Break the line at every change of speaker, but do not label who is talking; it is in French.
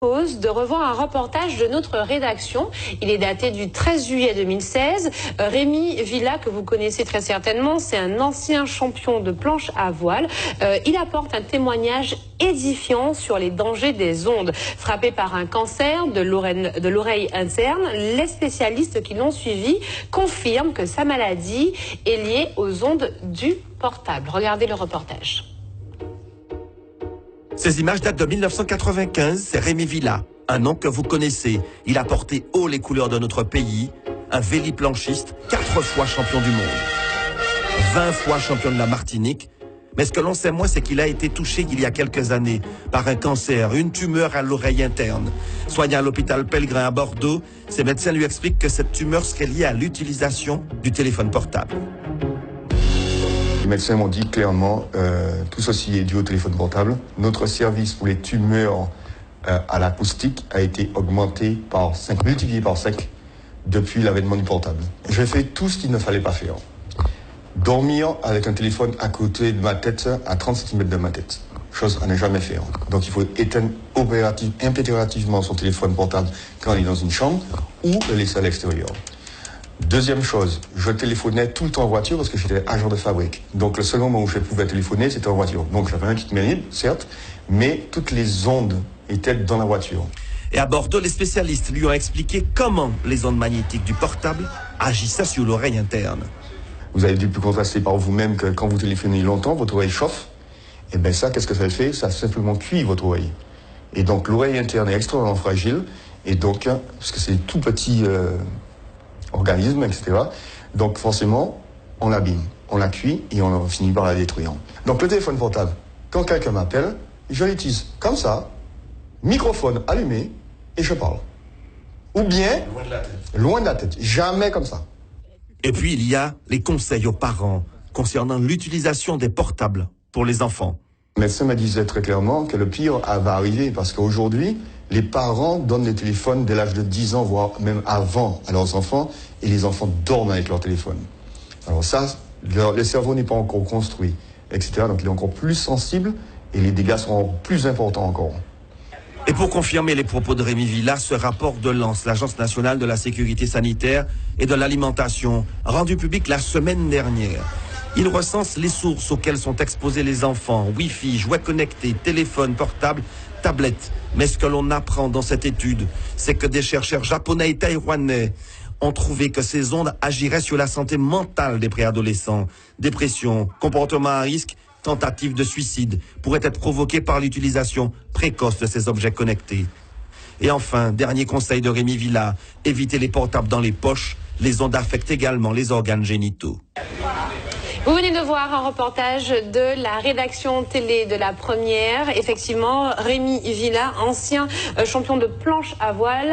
De revoir un reportage de notre rédaction. Il est daté du 13 juillet 2016. Rémi Villa, que vous connaissez très certainement, c'est un ancien champion de planche à voile. Il apporte un témoignage édifiant sur les dangers des ondes. Frappé par un cancer de l'oreille interne, les spécialistes qui l'ont suivi confirment que sa maladie est liée aux ondes du portable. Regardez le reportage.
Ces images datent de 1995, c'est Rémi Villa, un nom que vous connaissez. Il a porté haut les couleurs de notre pays, un véliplanchiste, 4 fois champion du monde, 20 fois champion de la Martinique. Mais ce que l'on sait moins, c'est qu'il a été touché il y a quelques années par un cancer, une tumeur à l'oreille interne. Soigné à l'hôpital Pellegrin à Bordeaux, ses médecins lui expliquent que cette tumeur serait liée à l'utilisation du téléphone portable.
Les médecins m'ont dit clairement, tout ceci est dû au téléphone portable. Notre service pour les tumeurs à l'acoustique a été augmenté multiplié par 5 depuis l'avènement du portable. J'ai fait tout ce qu'il ne fallait pas faire. Dormir avec un téléphone à côté de ma tête, à 30 cm de ma tête. Chose à ne jamais faire. Donc il faut éteindre impérativement son téléphone portable quand on est dans une chambre ou le laisser à l'extérieur. Deuxième chose, je téléphonais tout le temps en voiture parce que j'étais agent de fabrique. Donc le seul moment où je pouvais téléphoner, c'était en voiture. Donc j'avais un kit manuel, certes, mais toutes les ondes étaient dans la voiture.
Et à Bordeaux, les spécialistes lui ont expliqué comment les ondes magnétiques du portable agissaient sur l'oreille interne.
Vous avez dû plus contraster par vous-même que quand vous téléphonez longtemps, votre oreille chauffe. Et bien ça, qu'est-ce que ça fait? Ça simplement cuit votre oreille. Et donc l'oreille interne est extrêmement fragile. Et donc, parce que c'est tout petit organisme, etc. Donc forcément, on l'abîme, on la cuit et on finit par la détruire. Donc le téléphone portable, quand quelqu'un m'appelle, je l'utilise comme ça, microphone allumé, et je parle. Ou bien, loin de la tête, jamais comme ça.
Et puis il y a les conseils aux parents concernant l'utilisation des portables pour les enfants.
Le médecin me disait très clairement que le pire va arriver parce qu'aujourd'hui, les parents donnent les téléphones dès l'âge de 10 ans, voire même avant à leurs enfants, et les enfants dorment avec leur téléphone. Alors ça, le cerveau n'est pas encore construit, etc. Donc il est encore plus sensible et les dégâts seront plus importants encore.
Et pour confirmer les propos de Rémi Villa, ce rapport de l'ANS, l'Agence nationale de la sécurité sanitaire et de l'alimentation, rendu public la semaine dernière. Il recense les sources auxquelles sont exposés les enfants, Wi-Fi, jouets connectés, téléphones portables, tablettes. Mais ce que l'on apprend dans cette étude, c'est que des chercheurs japonais et taïwanais ont trouvé que ces ondes agiraient sur la santé mentale des préadolescents. Dépression, comportement à risque, tentative de suicide pourraient être provoquées par l'utilisation précoce de ces objets connectés. Et enfin, dernier conseil de Rémi Villa, éviter les portables dans les poches. Les ondes affectent également les organes génitaux.
Vous venez de voir un reportage de la rédaction télé de La Première. Effectivement, Rémi Villa, ancien champion de planche à voile.